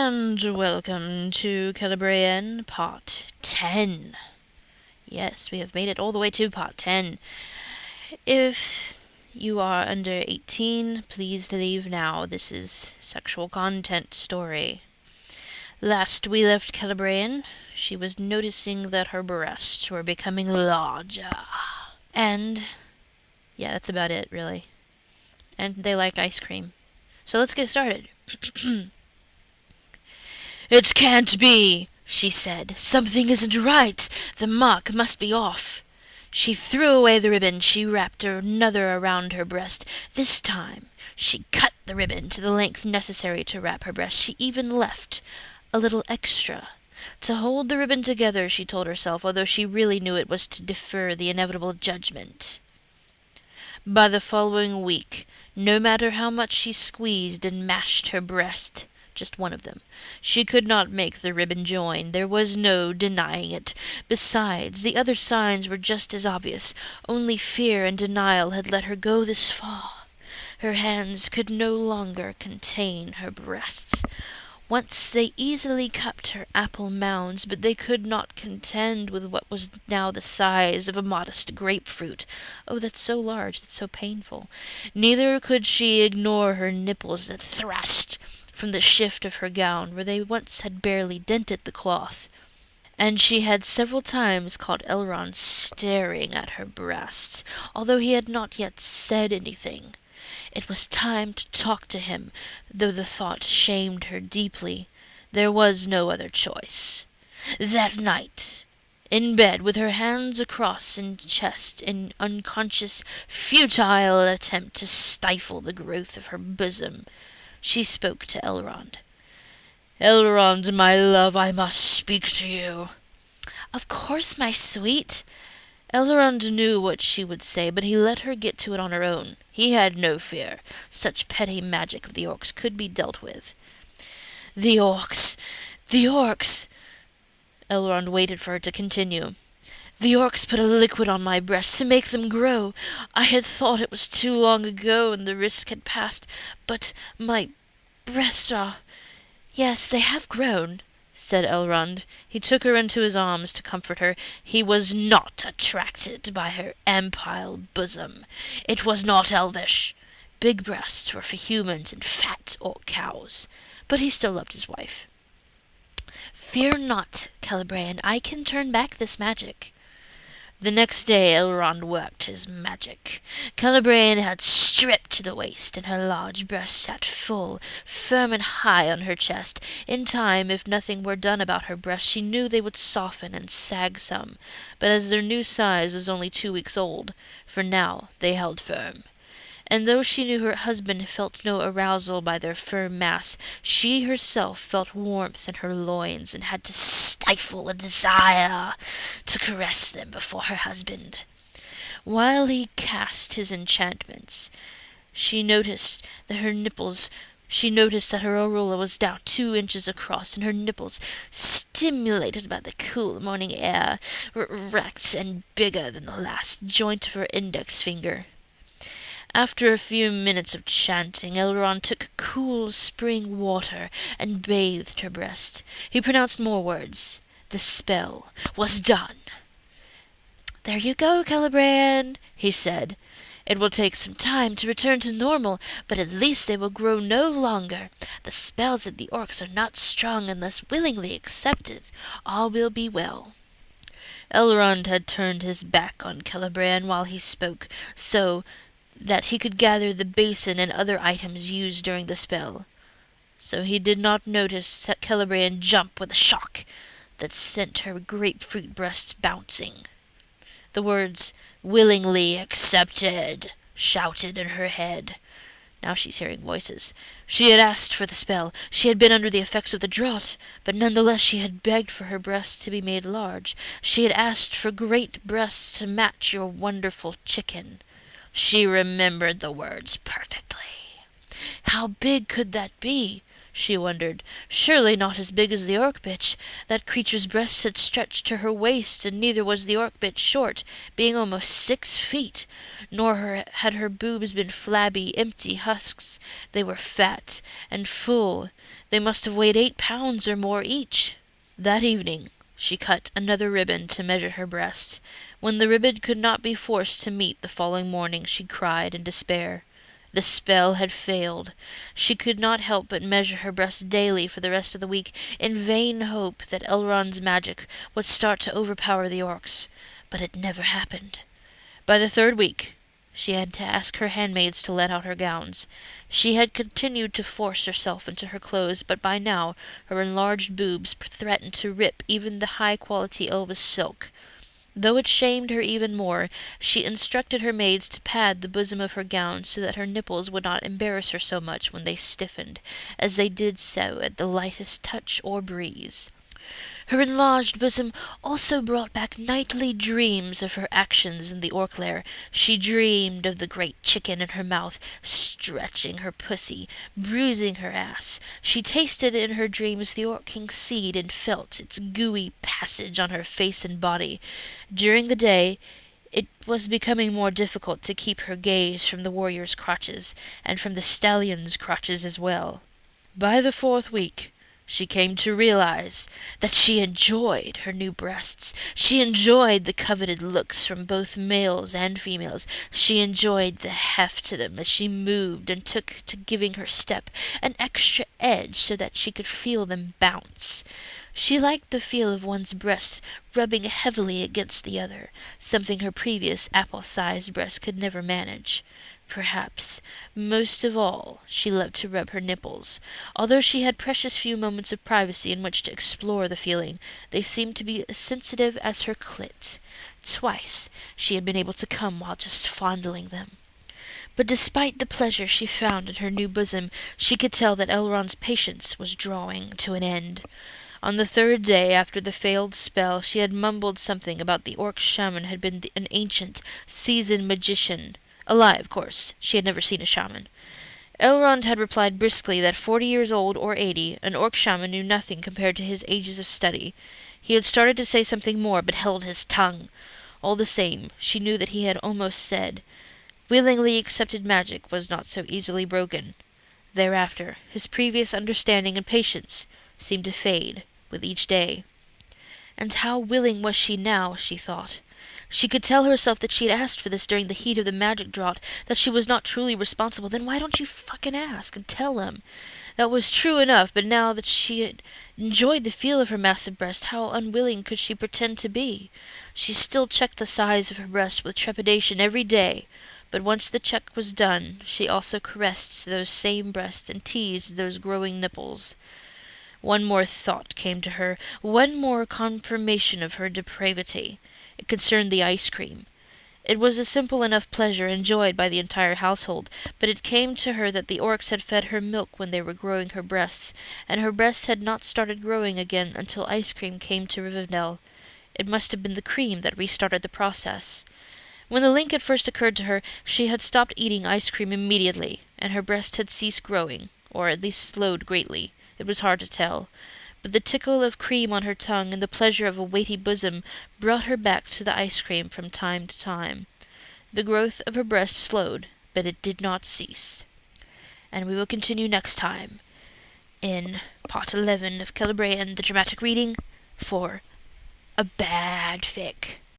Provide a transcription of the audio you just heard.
And welcome to Celebrian Part 10. Yes, we have made it all the way to Part 10. If you are under 18, please leave now. This is sexual content story. Last we left Celebrian, she was noticing that her breasts were becoming larger. And, yeah, that's about it, really. And they like ice cream. So let's get started. "It can't be," she said. "Something isn't right. The mark must be off." She threw away the ribbon. She wrapped another around her breast. This time she cut the ribbon to the length necessary to wrap her breast. She even left a little extra to hold the ribbon together, she told herself, although she really knew it was to defer the inevitable judgment. By the following week, no matter how much she squeezed and mashed her breast, just one of them, she could not make the ribbon join. There was no denying it. Besides, the other signs were just as obvious. Only fear and denial had let her go this far. Her hands could no longer contain her breasts. Once they easily cupped her apple mounds, but they could not contend with what was now the size of a modest grapefruit. Oh, that's so large, that's so painful. Neither could she ignore her nipples that thrust from the shift of her gown, where they once had barely dented the cloth. And she had several times caught Elrond staring at her breasts, although he had not yet said anything. It was time to talk to him, though the thought shamed her deeply. There was no other choice. That night, in bed, with her hands across her chest in unconscious, futile attempt to stifle the growth of her bosom, she spoke to Elrond. "Elrond, my love, I must speak to you." "Of course, my sweet." Elrond knew what she would say, but he let her get to it on her own. He had no fear. Such petty magic of the orcs could be dealt with. The orcs! Elrond waited for her to continue. "The orcs put a liquid on my breasts to make them grow. I had thought it was too long ago and the risk had passed, but my breasts are... Yes, they have grown," said Elrond. He took her into his arms to comfort her. He was not attracted by her ampile bosom. It was not elvish. Big breasts were for humans and fat orc cows. But he still loved his wife. "Fear not, Celebrian. I can turn back this magic." The next day Elrond worked his magic. Celebrian had stripped to the waist, and her large breasts sat full, firm and high on her chest. In time, if nothing were done about her breasts, she knew they would soften and sag some, but as their new size was only 2 weeks old, for now they held firm. And though she knew her husband felt no arousal by their firm mass, she herself felt warmth in her loins and had to stifle a desire to caress them before her husband. While he cast his enchantments, she noticed that her aureola was now 2 inches across, and her nipples, stimulated by the cool morning air, were erect and bigger than the last joint of her index finger. After a few minutes of chanting, Elrond took cool spring water and bathed her breast. He pronounced more words. The spell was done. "There you go, Celebrian," he said. "It will take some time to return to normal, but at least they will grow no longer. The spells of the orcs are not strong unless willingly accepted. All will be well." Elrond had turned his back on Celebrian while he spoke, so that he could gather the basin and other items used during the spell. So he did not notice Celebrian jump with a shock that sent her grapefruit breasts bouncing. The words, "willingly accepted," shouted in her head. Now she's hearing voices. She had asked for the spell. She had been under the effects of the draught, but nonetheless she had begged for her breasts to be made large. She had asked for great breasts to match your wonderful chicken. She remembered the words perfectly. How big could that be? She wondered. Surely not as big as the orc bitch. That creature's breasts had stretched to her waist, and neither was the orc bitch short, being almost 6 feet. Nor had her boobs been flabby, empty husks. They were fat and full. They must have weighed 8 pounds or more each. That evening she cut another ribbon to measure her breast. When the ribbon could not be forced to meet the following morning, she cried in despair. The spell had failed. She could not help but measure her breast daily for the rest of the week, in vain hope that Elrond's magic would start to overpower the orcs. But it never happened. By the 3rd week, she had to ask her handmaids to let out her gowns. She had continued to force herself into her clothes, but by now her enlarged boobs threatened to rip even the high-quality Elvis silk. Though it shamed her even more, she instructed her maids to pad the bosom of her gown so that her nipples would not embarrass her so much when they stiffened, as they did so at the lightest touch or breeze. Her enlarged bosom also brought back nightly dreams of her actions in the orc lair. She dreamed of the great chicken in her mouth, stretching her pussy, bruising her ass. She tasted in her dreams the orc king's seed and felt its gooey passage on her face and body. During the day, it was becoming more difficult to keep her gaze from the warrior's crotches, and from the stallion's crotches as well. By the 4th week, she came to realize that she enjoyed her new breasts. She enjoyed the coveted looks from both males and females. She enjoyed the heft to them as she moved and took to giving her step an extra edge so that she could feel them bounce. She liked the feel of one's breast rubbing heavily against the other, something her previous apple-sized breast could never manage. Perhaps, most of all, she loved to rub her nipples. Although she had precious few moments of privacy in which to explore the feeling, they seemed to be as sensitive as her clit. Twice she had been able to come while just fondling them. But despite the pleasure she found in her new bosom, she could tell that Elrond's patience was drawing to an end. On the 3rd day after the failed spell, she had mumbled something about the orc shaman had been an ancient, seasoned magician. A lie, of course. She had never seen a shaman. Elrond had replied briskly that 40 years old or 80, an orc shaman knew nothing compared to his ages of study. He had started to say something more, but held his tongue. All the same, she knew that he had almost said, willingly accepted magic was not so easily broken. Thereafter, his previous understanding and patience seemed to fade with each day. And how willing was she now, she thought. She could tell herself that she had asked for this during the heat of the magic draught, that she was not truly responsible. Then why don't you fucking ask and tell him? That was true enough, but now that she had enjoyed the feel of her massive breast, how unwilling could she pretend to be? She still checked the size of her breast with trepidation every day, but once the check was done, she also caressed those same breasts and teased those growing nipples. One more thought came to her, one more confirmation of her depravity. It concerned the ice cream. It was a simple enough pleasure enjoyed by the entire household, but it came to her that the orcs had fed her milk when they were growing her breasts, and her breasts had not started growing again until ice cream came to Rivendell. It must have been the cream that restarted the process. When the link had first occurred to her, she had stopped eating ice cream immediately, and her breast had ceased growing, or at least slowed greatly. It was hard to tell. But the tickle of cream on her tongue and the pleasure of a weighty bosom brought her back to the ice cream from time to time. The growth of her breast slowed, but it did not cease. And we will continue next time in Part 11 of Celebrian, the dramatic reading for A Bad Fic.